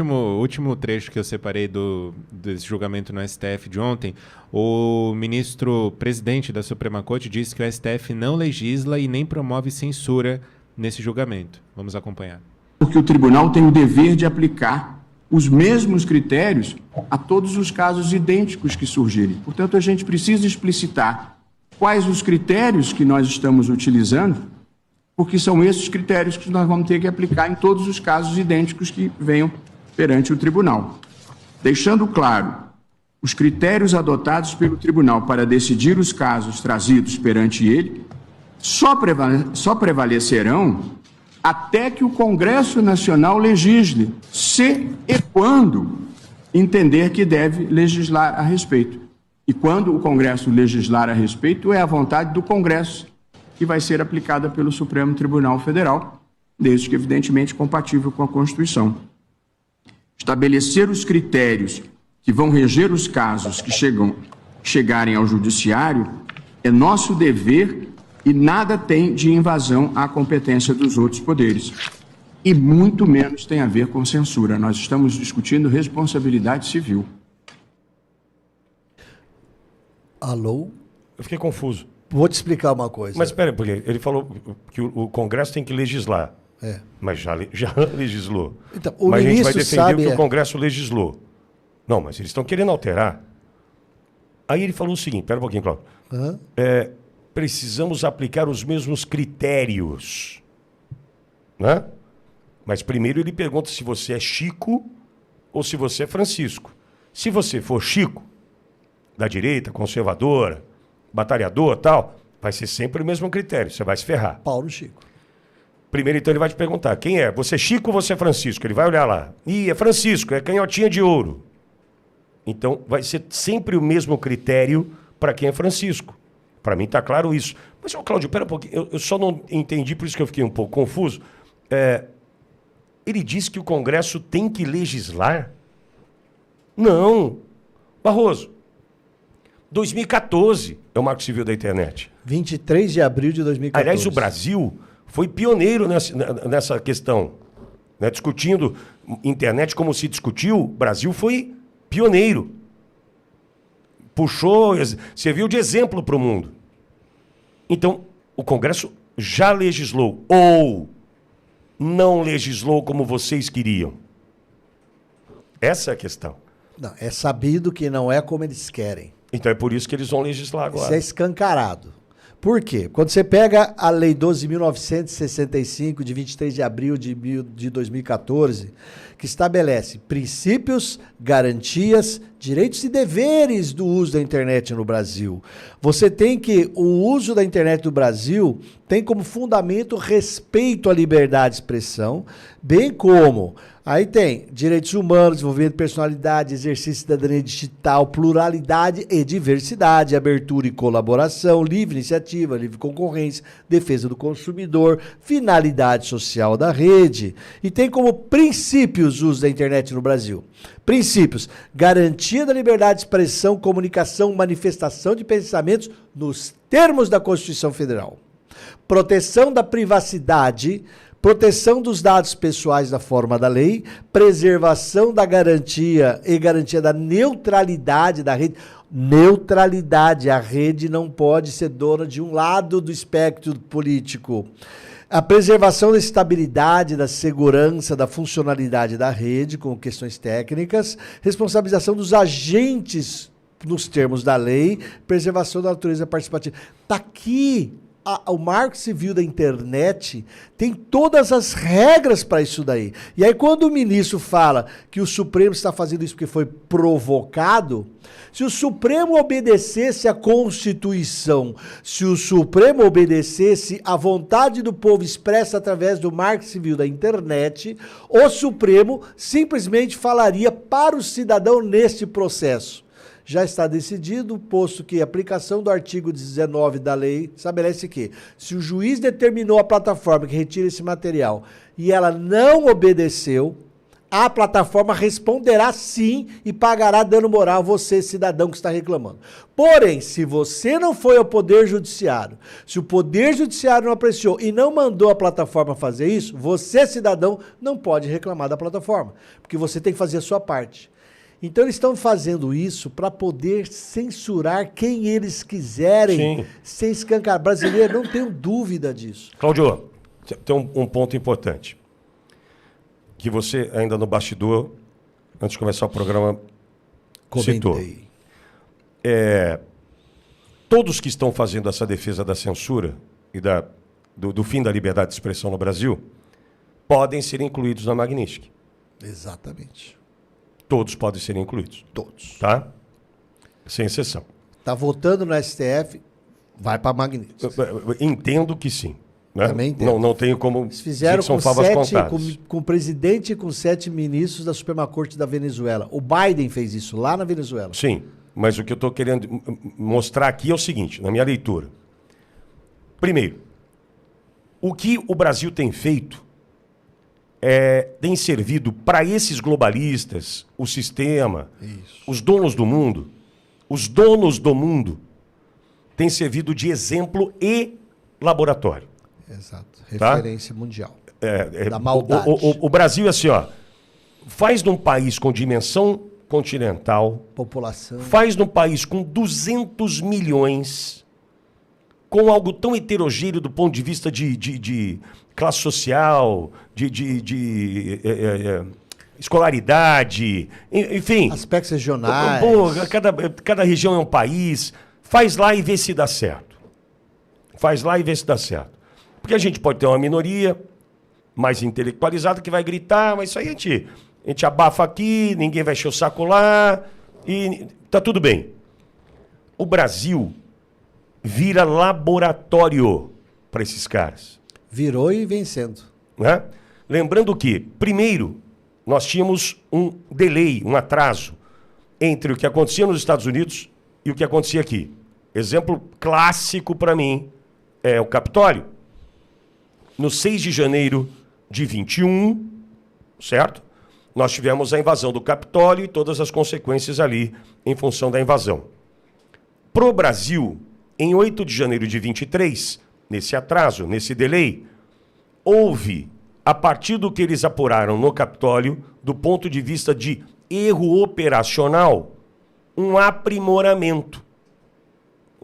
último trecho que eu separei desse julgamento no STF de ontem, o ministro presidente da Suprema Corte disse que o STF não legisla e nem promove censura nesse julgamento. Vamos acompanhar. Porque o tribunal tem o dever de aplicar os mesmos critérios a todos os casos idênticos que surgirem. Portanto, a gente precisa explicitar quais os critérios que nós estamos utilizando, porque são esses critérios que nós vamos ter que aplicar em todos os casos idênticos que venham perante o tribunal. Deixando claro, os critérios adotados pelo tribunal para decidir os casos trazidos perante ele só prevalecerão até que o Congresso Nacional legisle, se e quando entender que deve legislar a respeito. E quando o Congresso legislar a respeito, é a vontade do Congresso que vai ser aplicada pelo Supremo Tribunal Federal, desde que, evidentemente, compatível com a Constituição. Estabelecer os critérios que vão reger os casos que chegarem ao Judiciário é nosso dever e nada tem de invasão à competência dos outros poderes. E muito menos tem a ver com censura. Nós estamos discutindo responsabilidade civil. Alô? Eu fiquei confuso. Vou te explicar uma coisa. Mas espera, porque ele falou que o Congresso tem que legislar. É. Mas já legislou. Então, o mas a gente vai ministro defender sabe o que o Congresso legislou. Não, mas eles estão querendo alterar. Aí ele falou o seguinte, espera um pouquinho, Cláudio. Uhum. Precisamos aplicar os mesmos critérios. Né? Mas primeiro ele pergunta se você é Chico ou se você é Francisco. Se você for Chico, da direita, conservadora, batalhador, tal, vai ser sempre o mesmo critério, você vai se ferrar. Paulo Chico. Primeiro, então, ele vai te perguntar, quem é? Você é Chico ou você é Francisco? Ele vai olhar lá. Ih, é Francisco, é canhotinha de ouro. Então, vai ser sempre o mesmo critério para quem é Francisco. Para mim está claro isso. Mas, Cláudio, espera um pouquinho, eu só não entendi, por isso que eu fiquei um pouco confuso. Ele disse que o Congresso tem que legislar? Não. Barroso, 2014 é o Marco Civil da Internet. 23 de abril de 2014. Aliás, o Brasil foi pioneiro nessa questão. Né? Discutindo internet como se discutiu, o Brasil foi pioneiro. Puxou, serviu de exemplo para o mundo. Então, o Congresso já legislou ou não legislou como vocês queriam? Essa é a questão. Não, é sabido que não é como eles querem. Então é por isso que eles vão legislar agora. Isso é escancarado. Por quê? Quando você pega a Lei 12.965, de 23 de abril de 2014, que estabelece princípios, garantias, direitos e deveres do uso da internet no Brasil. Você tem que, o uso da internet no Brasil tem como fundamento respeito à liberdade de expressão, bem como, aí tem direitos humanos, desenvolvimento de personalidade, exercício de cidadania digital, pluralidade e diversidade, abertura e colaboração, livre iniciativa, livre concorrência, defesa do consumidor, finalidade social da rede. E tem como princípios o uso da internet no Brasil. Princípios: garantia da liberdade de expressão, comunicação, manifestação de pensamentos nos termos da Constituição Federal. Proteção da privacidade, proteção dos dados pessoais da forma da lei, preservação da garantia e garantia da neutralidade da rede. Neutralidade, a rede não pode ser dona de um lado do espectro político. A preservação da estabilidade, da segurança, da funcionalidade da rede, com questões técnicas, responsabilização dos agentes nos termos da lei, preservação da natureza participativa. Está aqui. O Marco Civil da Internet tem todas as regras para isso daí. E aí, quando o ministro fala que o Supremo está fazendo isso porque foi provocado, se o Supremo obedecesse à Constituição, se o Supremo obedecesse à vontade do povo expressa através do Marco Civil da Internet, o Supremo simplesmente falaria para o cidadão neste processo. Já está decidido, posto que a aplicação do artigo 19 da lei estabelece que, se o juiz determinou a plataforma que retira esse material e ela não obedeceu, a plataforma responderá sim e pagará dano moral a você, cidadão que está reclamando. Porém, se você não foi ao Poder Judiciário, se o Poder Judiciário não apreciou e não mandou a plataforma fazer isso, você, cidadão, não pode reclamar da plataforma, porque você tem que fazer a sua parte. Então eles estão fazendo isso para poder censurar quem eles quiserem, Sim. sem escancar. Brasileiro, não tenho dúvida disso. Cláudio, tem um ponto importante. Que você, ainda no bastidor, antes de começar o programa, citou. Todos que estão fazendo essa defesa da censura e do fim da liberdade de expressão no Brasil podem ser incluídos na Magnitsky. Exatamente. Todos podem ser incluídos. Todos. Tá? Sem exceção. Tá votando no STF, vai para Magnitsky. Eu entendo que sim. Né? Também entendo. Não tenho como Eles fizeram dizer que são com favas 7, contadas. com o presidente e com 7 ministros da Suprema Corte da Venezuela. O Biden fez isso lá na Venezuela. Sim, mas o que eu estou querendo mostrar aqui é o seguinte, na minha leitura. Primeiro, o que o Brasil tem feito tem servido para esses globalistas, o sistema, os donos do mundo, tem servido de exemplo e laboratório. Exato. Tá? Referência mundial. Da maldade. O Brasil é assim, ó, faz num país com dimensão continental, População. faz num país com 200 milhões, com algo tão heterogêneo do ponto de vista de classe social, escolaridade, enfim. Aspectos regionais. Pô, cada região é um país. Faz lá e vê se dá certo. Faz lá e vê se dá certo. Porque a gente pode ter uma minoria mais intelectualizada que vai gritar, mas isso aí a gente abafa aqui, ninguém vai encher o saco lá e tá tudo bem. O Brasil vira laboratório para esses caras. Virou e vencendo. Né? Lembrando que, primeiro, nós tínhamos um delay, um atraso entre o que acontecia nos Estados Unidos e o que acontecia aqui. Exemplo clássico para mim é o Capitólio. No 6 de janeiro de 21, certo? Nós tivemos a invasão do Capitólio e todas as consequências ali em função da invasão. Pro Brasil, em 8 de janeiro de 23, nesse atraso, nesse delay, houve, a partir do que eles apuraram no Capitólio, do ponto de vista de erro operacional, um aprimoramento.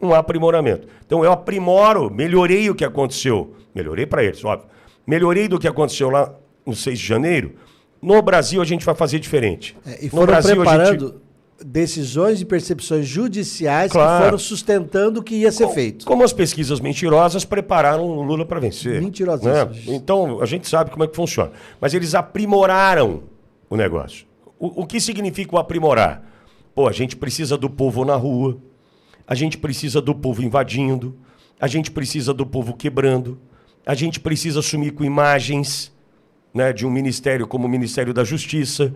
Um aprimoramento. Então eu aprimoro, melhorei o que aconteceu. Melhorei para eles, óbvio. Melhorei do que aconteceu lá no 6 de janeiro. No Brasil a gente vai fazer diferente. E No foram Brasil, preparando decisões e percepções judiciais Claro. que foram sustentando o que ia ser feito. Como as pesquisas mentirosas prepararam o Lula para vencer. Mentirosíssimas. Né? Então, a gente sabe como é que funciona. Mas eles aprimoraram o negócio. O que significa o aprimorar? Pô, a gente precisa do povo na rua, a gente precisa do povo invadindo, a gente precisa do povo quebrando, a gente precisa assumir com imagens, né, de um ministério como o Ministério da Justiça,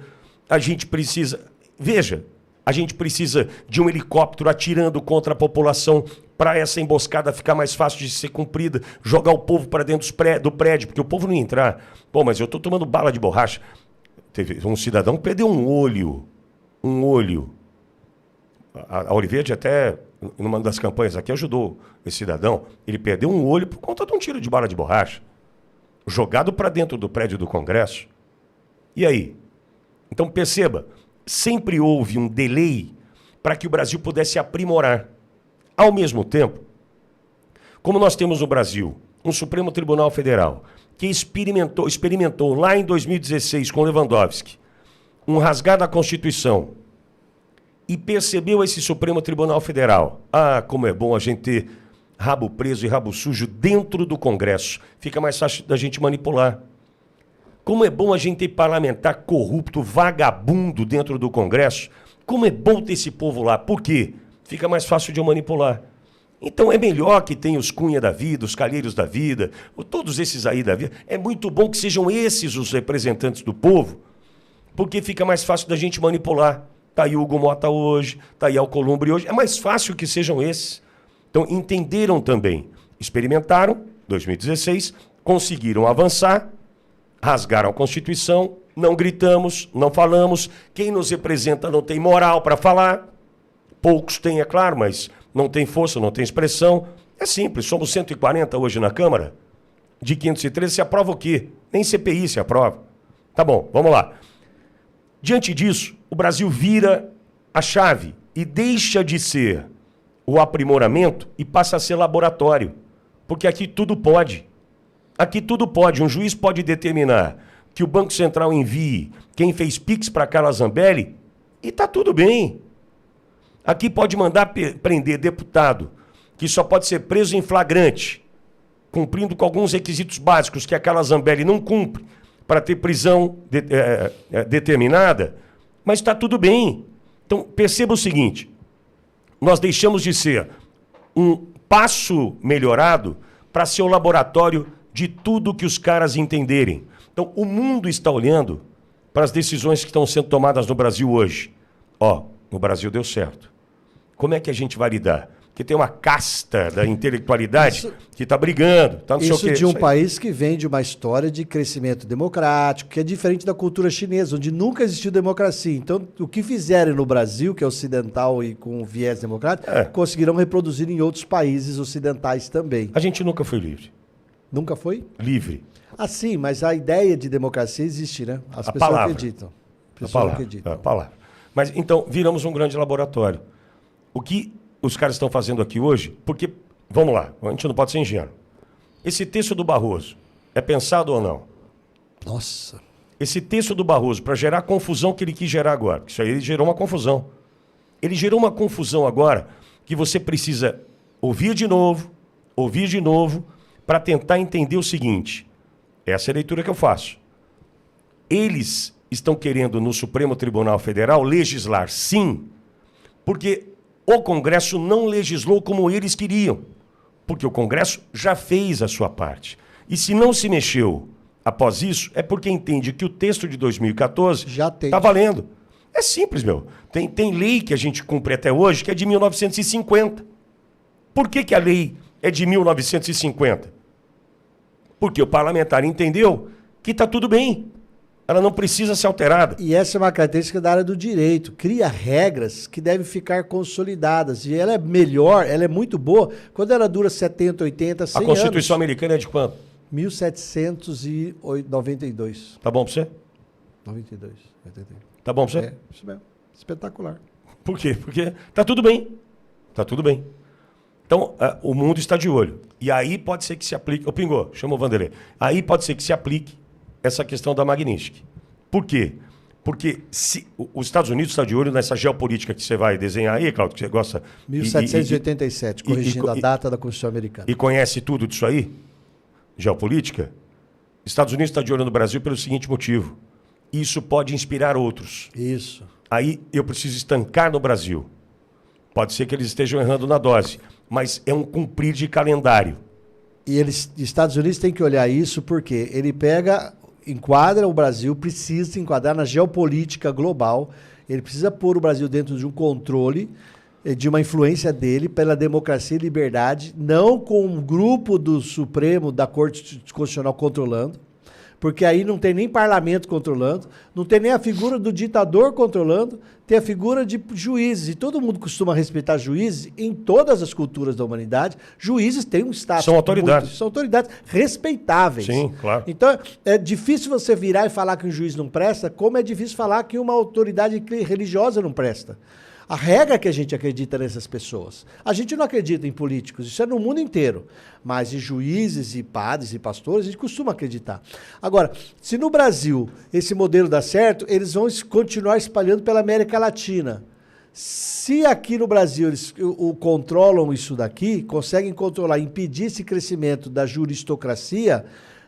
a gente precisa... Veja, a gente precisa de um helicóptero atirando contra a população para essa emboscada ficar mais fácil de ser cumprida, jogar o povo para dentro do prédio, porque o povo não ia entrar. Pô, mas eu estou tomando bala de borracha. Teve um cidadão que perdeu um olho. Um olho. A Olivete até, numa das campanhas aqui, ajudou esse cidadão. Ele perdeu um olho por conta de um tiro de bala de borracha, jogado para dentro do prédio do Congresso. E aí? Então perceba, sempre houve um delay para que o Brasil pudesse aprimorar. Ao mesmo tempo, como nós temos no Brasil um Supremo Tribunal Federal que experimentou lá em 2016 com Lewandowski um rasgar da Constituição e percebeu esse Supremo Tribunal Federal. Ah, como é bom a gente ter rabo preso e rabo sujo dentro do Congresso. Fica mais fácil da gente manipular. Como é bom a gente ter parlamentar corrupto, vagabundo dentro do Congresso. Como é bom ter esse povo lá. Por quê? Fica mais fácil de eu manipular. Então é melhor que tenha os Cunha da vida, os Calheiros da vida, todos esses aí da vida. É muito bom que sejam esses os representantes do povo, porque fica mais fácil da gente manipular. Está aí o Hugo Mota hoje, está aí Alcolumbre hoje. É mais fácil que sejam esses. Então entenderam também. Experimentaram, 2016, conseguiram avançar, rasgaram a Constituição não gritamos, não falamos. Quem nos representa não tem moral para falar. Poucos têm, é claro, mas não tem força, não tem expressão. É simples, somos 140 hoje na Câmara. De 513 se aprova o quê? Nem CPI se aprova. Tá bom, vamos lá. Diante disso, o Brasil vira a chave e deixa de ser o aprimoramento e passa a ser laboratório. Porque aqui tudo pode. Aqui tudo pode. Um juiz pode determinar que o Banco Central envie quem fez Pix para Carla Zambelli e tá tudo bem. Aqui pode mandar prender deputado que só pode ser preso em flagrante, cumprindo com alguns requisitos básicos que a Carla Zambelli não cumpre para ter prisão determinada, mas está tudo bem. Então, perceba o seguinte, nós deixamos de ser um passo melhorado para ser o laboratório de tudo que os caras entenderem. Então, o mundo está olhando para as decisões que estão sendo tomadas no Brasil hoje. Ó, no Brasil deu certo. Como é que a gente vai lidar? Porque tem uma casta da intelectualidade que está brigando. Tá não sei o quê. De um país que vem de uma história de crescimento democrático, que é diferente da cultura chinesa, onde nunca existiu democracia. Então, o que fizerem no Brasil, que é ocidental e com viés democrático, conseguirão reproduzir em outros países ocidentais também. A gente nunca foi livre. Nunca foi? Livre. Ah, sim, mas a ideia de democracia existe, né? As pessoas acreditam. A palavra. Mas, então, viramos um grande laboratório. O que os caras estão fazendo aqui hoje, porque, vamos lá, a gente não pode ser ingênuo. Esse texto do Barroso é pensado ou não? Nossa. Esse texto do Barroso, para gerar a confusão que ele quis gerar agora, isso aí ele gerou uma confusão. Ele gerou uma confusão agora que você precisa ouvir de novo, para tentar entender o seguinte. Essa é a leitura que eu faço. Eles estão querendo, no Supremo Tribunal Federal, legislar sim, porque o Congresso não legislou como eles queriam, porque o Congresso já fez a sua parte. E se não se mexeu após isso, é porque entende que o texto de 2014 já está valendo. É simples, meu. Tem lei que a gente cumpre até hoje que é de 1950. Por que a lei é de 1950? Porque o parlamentar entendeu que está tudo bem. Ela não precisa ser alterada. E essa é uma característica da área do direito. Cria regras que devem ficar consolidadas. E ela é melhor, ela é muito boa, quando ela dura 70, 80, 100 anos. A Constituição americana é de quando? 1792. Tá bom pra você? 92, 81. Tá bom pra você? É, isso mesmo. Espetacular. Por quê? Porque tá tudo bem. Tá tudo bem. Então, o mundo está de olho. E aí pode ser que se aplique... Ô, Pingô, chama o Vanderlei. Aí pode ser que se aplique essa questão da Magnitsky. Por quê? Porque se os Estados Unidos está de olho nessa geopolítica que você vai desenhar aí, Cláudio, que você gosta... 1787, corrigindo a data da Constituição Americana. E conhece tudo disso aí? Geopolítica? Estados Unidos está de olho no Brasil pelo seguinte motivo. Isso pode inspirar outros. Isso. Aí eu preciso estancar no Brasil. Pode ser que eles estejam errando na dose, mas é um cumprir de calendário. E Estados Unidos tem que olhar isso porque ele enquadra o Brasil, precisa enquadrar na geopolítica global, ele precisa pôr o Brasil dentro de um controle, de uma influência dele pela democracia e liberdade, não com um grupo do Supremo, da Corte Constitucional controlando, porque aí não tem nem parlamento controlando, não tem nem a figura do ditador controlando, tem a figura de juízes. E todo mundo costuma respeitar juízes em todas as culturas da humanidade. Juízes têm um status. São autoridades. São autoridades respeitáveis. Sim, claro. Então, é difícil você virar e falar que um juiz não presta, como é difícil falar que uma autoridade religiosa não presta. A regra é que a gente acredita nessas pessoas. A gente não acredita em políticos, isso é no mundo inteiro. Mas em juízes e padres e pastores, a gente costuma acreditar. Agora, se no Brasil esse modelo dá certo, eles vão continuar espalhando pela América Latina. Se aqui no Brasil eles controlam isso daqui, conseguem controlar, impedir esse crescimento da juristocracia,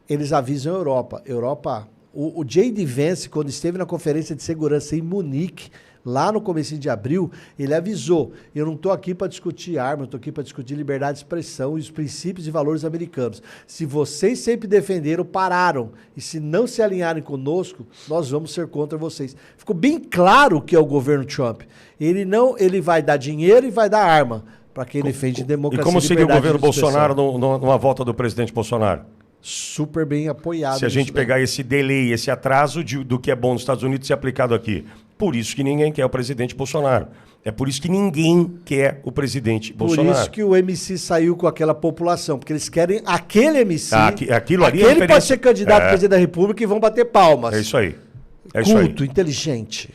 eles avisam a Europa. O J.D. Vance, quando esteve na Conferência de Segurança em Munique, lá no comecinho de abril, ele avisou, eu não estou aqui para discutir arma, eu estou aqui para discutir liberdade de expressão e os princípios e valores americanos. Se vocês sempre defenderam, pararam, e se não se alinharem conosco, nós vamos ser contra vocês. Ficou bem claro que é o governo Trump. Ele vai dar dinheiro e vai dar arma para quem defende democracia. E como seria o governo Bolsonaro numa volta do presidente Bolsonaro? super bem apoiado. Se a gente nisso daí. pegar esse delay, esse atraso do que é bom nos Estados Unidos ser aplicado aqui. Por isso que ninguém quer o presidente Bolsonaro. É por isso que ninguém quer o presidente Bolsonaro. Por isso que o MC saiu com aquela população, porque eles querem aquele MC. Aquilo ali aquele pode ser candidato a presidente da República e vão bater palmas. É isso aí. É isso aí. Culto, inteligente.